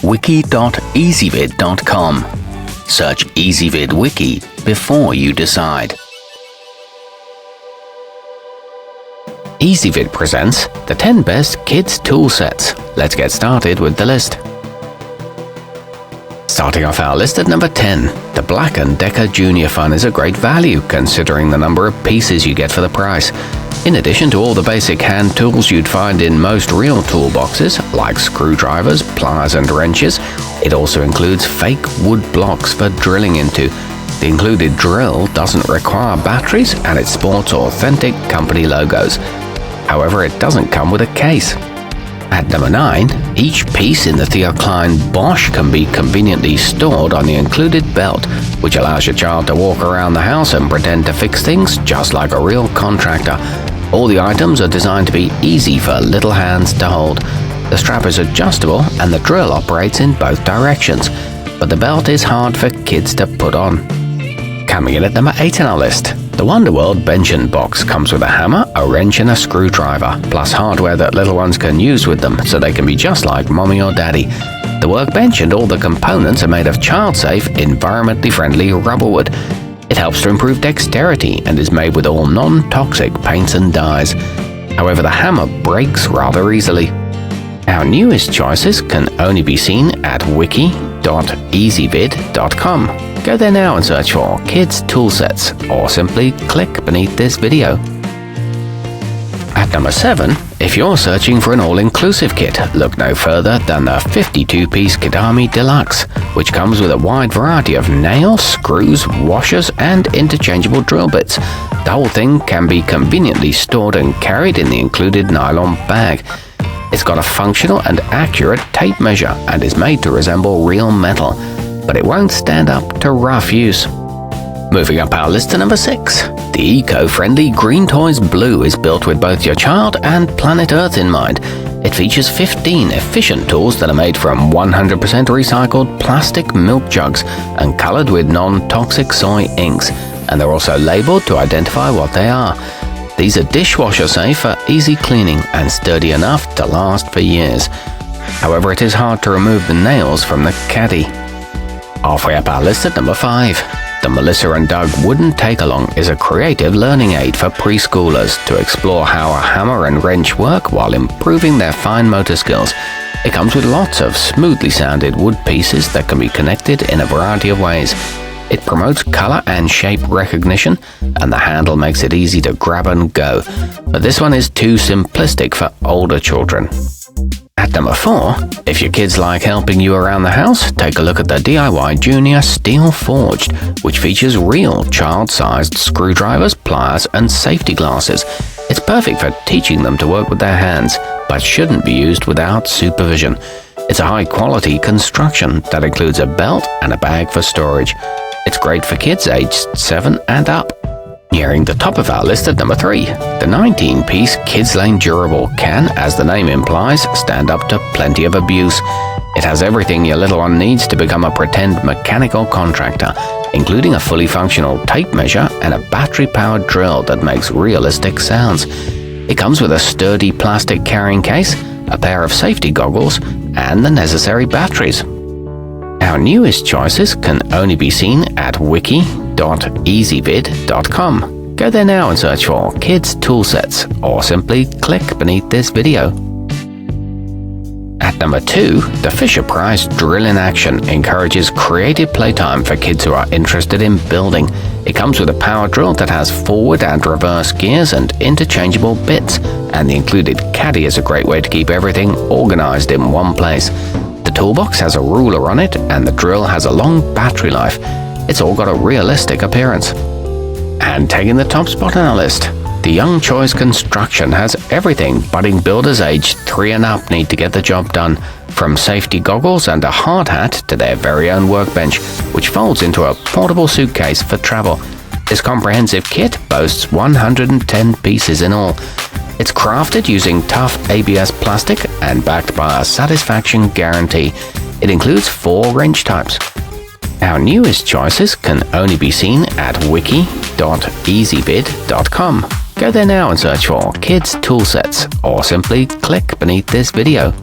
wiki.ezvid.com. Search Ezvid Wiki before you decide. Ezvid presents the 10 best kids tool sets. Let's get started with the list. Starting off our list at number 10, the Black & Decker Junior Fun is a great value considering the number of pieces you get for the price. In addition to all the basic hand tools you'd find in most real toolboxes, like screwdrivers, pliers and wrenches, it also includes fake wood blocks for drilling into. The included drill doesn't require batteries and it sports authentic company logos. However, it doesn't come with a case. At number 9, each piece in the Theo Klein Bosch can be conveniently stored on the included belt, which allows your child to walk around the house and pretend to fix things just like a real contractor. All the items are designed to be easy for little hands to hold. The strap is adjustable and the drill operates in both directions, but the belt is hard for kids to put on. Coming in at number 8 on our list, the wonderworld bench and box comes with a hammer, a wrench and a screwdriver, plus hardware that little ones can use with them so they can be just like mommy or daddy. The workbench and all the components are made of child-safe, environmentally friendly rubber wood. It helps to improve dexterity and is made with all non-toxic paints and dyes. However, the hammer breaks rather easily. Our newest choices can only be seen at wiki.ezvid.com. Go there now and search for Kids Tool Sets, or simply click beneath this video. At number 7, if you're searching for an all-inclusive kit, look no further than the 52-piece Kidami Deluxe, which comes with a wide variety of nails, screws, washers, and interchangeable drill bits. The whole thing can be conveniently stored and carried in the included nylon bag. It's got a functional and accurate tape measure and is made to resemble real metal, but it won't stand up to rough use. Moving up our list to number 6, the eco-friendly Green Toys Blue is built with both your child and planet Earth in mind. It features 15 efficient tools that are made from 100% recycled plastic milk jugs and colored with non-toxic soy inks, and they're also labeled to identify what they are. These are dishwasher safe for easy cleaning and sturdy enough to last for years. However, it is hard to remove the nails from the caddy. Halfway up our list at number 5, the Melissa and Doug Wooden Take-Along is a creative learning aid for preschoolers to explore how a hammer and wrench work while improving their fine motor skills. It comes with lots of smoothly sounded wood pieces that can be connected in a variety of ways. It promotes color and shape recognition, and the handle makes it easy to grab and go. But this one is too simplistic for older children. At number 4, if your kids like helping you around the house, take a look at the DIY Junior Steel Forged, which features real child-sized screwdrivers, pliers, and safety glasses. It's perfect for teaching them to work with their hands, but shouldn't be used without supervision. It's a high-quality construction that includes a belt and a bag for storage. It's great for kids aged 7 and up. Nearing the top of our list at number 3, the 19-piece kidzlane durable can, as the name implies, stand up to plenty of abuse. It has everything your little one needs to become a pretend mechanical contractor, including a fully functional tape measure and a battery-powered drill that makes realistic sounds. It comes with a sturdy plastic carrying case, a pair of safety goggles, and the necessary batteries. Our newest choices can only be seen at wiki.ezvid.com. Go there now and search for Kids Tool Sets, or simply click beneath this video. At number 2, the Fisher-Price Drillin Action encourages creative playtime for kids who are interested in building. It comes with a power drill that has forward and reverse gears and interchangeable bits, and the included caddy is a great way to keep everything organized in one place. The toolbox has a ruler on it, and the drill has a long battery life. It's all got a realistic appearance. And taking the top spot on our list, the Young Choi's construction has everything budding builders aged 3 and up need to get the job done, from safety goggles and a hard hat to their very own workbench, which folds into a portable suitcase for travel. This comprehensive kit boasts 110 pieces in all. It's crafted using tough ABS plastic and backed by a satisfaction guarantee. It includes 4 wrench types. Our newest choices can only be seen at wiki.ezvid.com. Go there now and search for Kids Tool Sets, or simply click beneath this video.